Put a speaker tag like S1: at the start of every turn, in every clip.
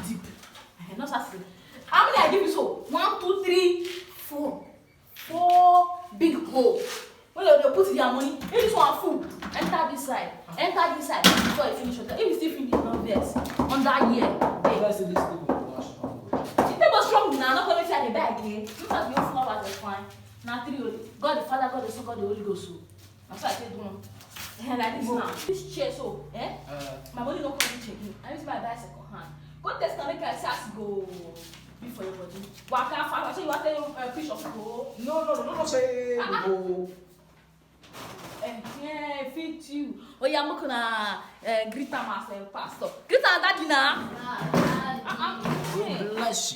S1: deep. Not as how many I give you so? 1, 2, 3, 4. 4 big holes. When you put your money, if this one full, enter this side before you finish. If you still finish, not vex. On that year,
S2: Let's see this table.
S1: the table strong now. Not going to say the bag again. Look at your flowers, they're fine. Now 3 only. God the Father, God the Son, God the Holy Ghost. That's why I said one. Like this now. This chair so, my money don't come to check in. I need to buy second hand. Go test and make I say go before your body. Waka father, so you want to preach of go?
S2: No, say go.
S1: Yeah, fit you. Oh, yeah, I'm gonna greet myself, pastor. Greet daddy now.
S2: We bless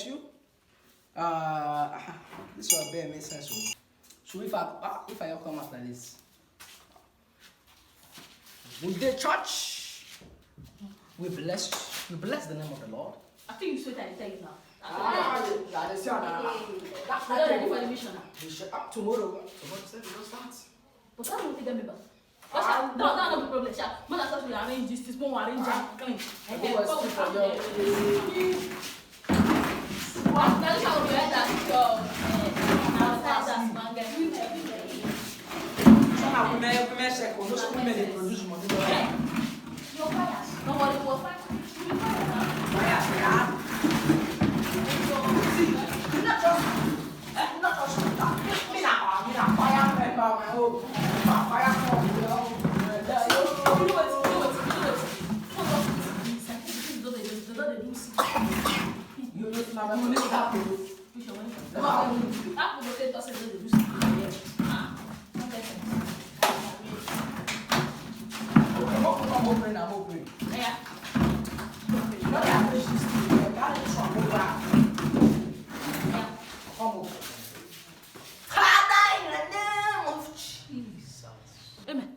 S2: you. This will bear me sense. So if I come after this, we did church. We bless the name of the Lord.
S1: I think you said that I tell you now.
S2: That's
S1: ready for the mission now.
S2: Tomorrow said we don't start.
S1: But I don't think them back. That's not the problem. Man, I thought we arrange this one arrange and clean. And then
S2: Now this how
S1: we head that
S2: produce money.
S1: No bias. Nobody will fight.
S2: I'm open.
S1: Yeah.
S2: Father, in the name of Jesus.
S1: Amen.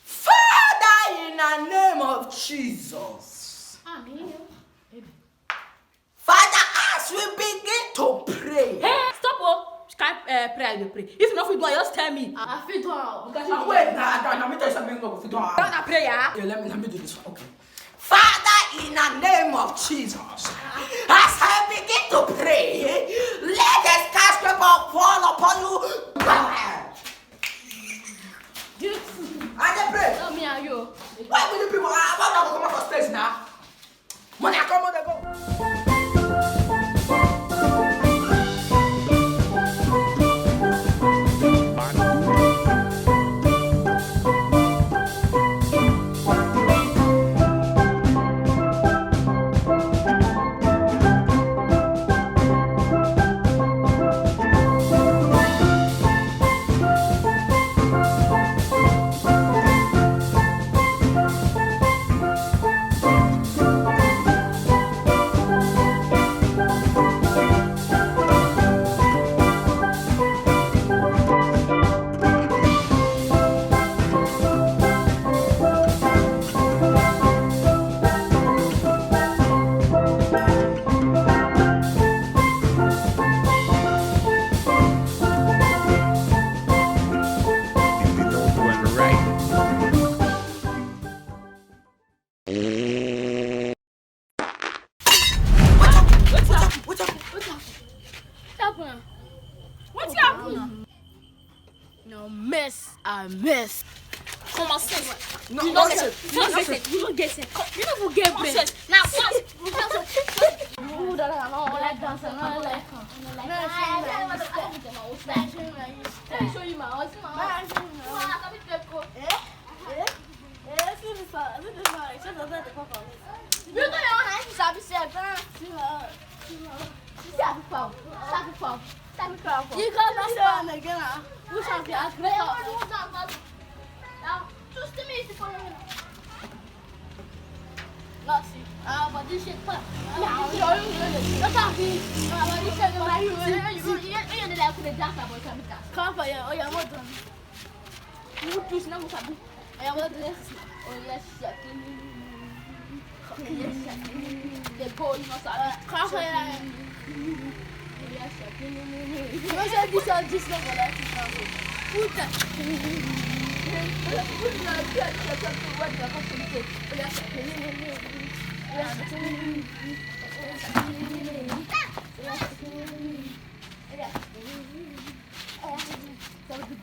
S2: Father, in the name of Jesus.
S1: Amen.
S2: Father, as we begin to pray.
S1: Hey, stop! Skype prayer, you pray. If not, you just tell me. I feel down.
S2: Wait, let me tell you something.
S1: Not prayer.
S2: Yeah, let me do this one. Okay. Father, in the name of Jesus, as I begin to pray, let the skyscraper fall upon you. I pray.
S1: Tell me, are you?
S2: Why will the people? I'm not going to come out of space now. When I come out, they go.
S1: I miss. Come on, sense.
S2: No,
S1: you don't get it. You don't get it. You don't get it. You don't get it. Now,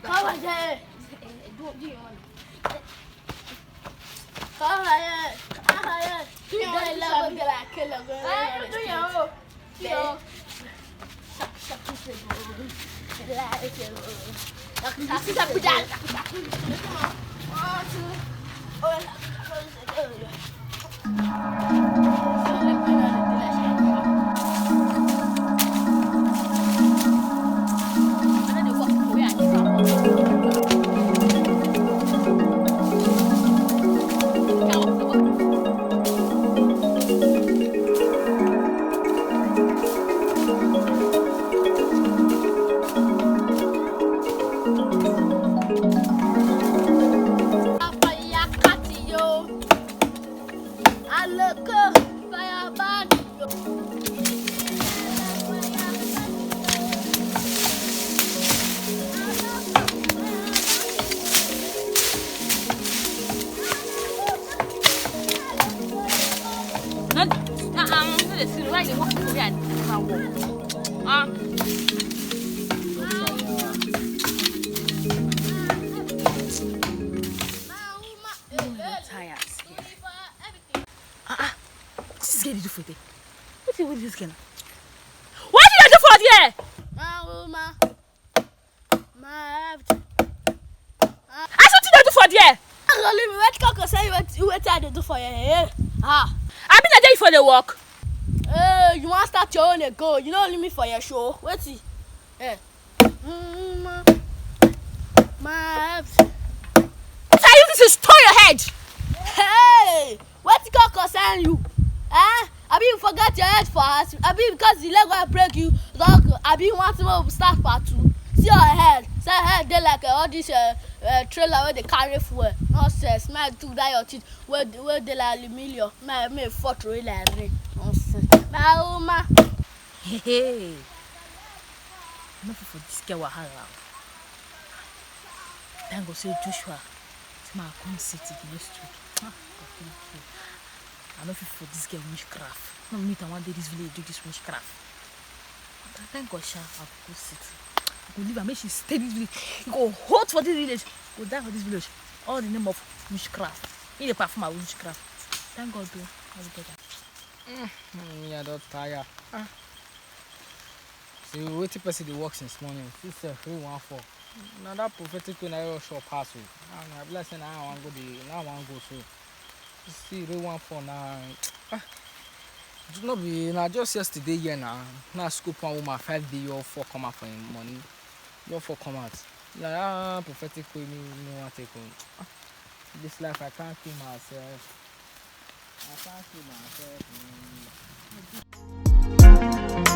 S3: Come on, Jay. Do you want? Come on, do you want to love me like kill a girl? Do you?
S1: This girl do for there. What do you with this girl? What do you do for there? I said you do for there. I been a day for the walk.
S3: You want to start your own go? You don't leave me for your show. Wait see. My
S1: What are you using to store your head?
S3: hey, what God concern you? I mean, you forgot your head for us. I mean, because the leg will break you. I mean, want to start part 2. See your head. See your head. They like all this trailer where they carry fuel. Nonsense. My do that your teeth. Where they like million. My 4 trailer. Nonsense. My woman.
S1: Hey. Enough for this girl wahala. Thank God say Joshua. My come city next week. I know for this girl witchcraft. No meet I one day this village do this witchcraft. Thank God Sha I go city. I go leave and make she stay this village. You go hot for this village. Go die for this village. All the name of witchcraft. In the perform my witchcraft. Thank God do. I will get that.
S4: I don't tire. So wait till person the work since morning. This 314. Now that prophetic when I short pass. Now blessing I want go now I want go so. See 314 now. Do not be now just yesterday here now. Now school one woman 5 day your 4 come out for him money. Your 4 come out. Now prophetic way me no want take on. This life I can't kill myself. I can't kill myself.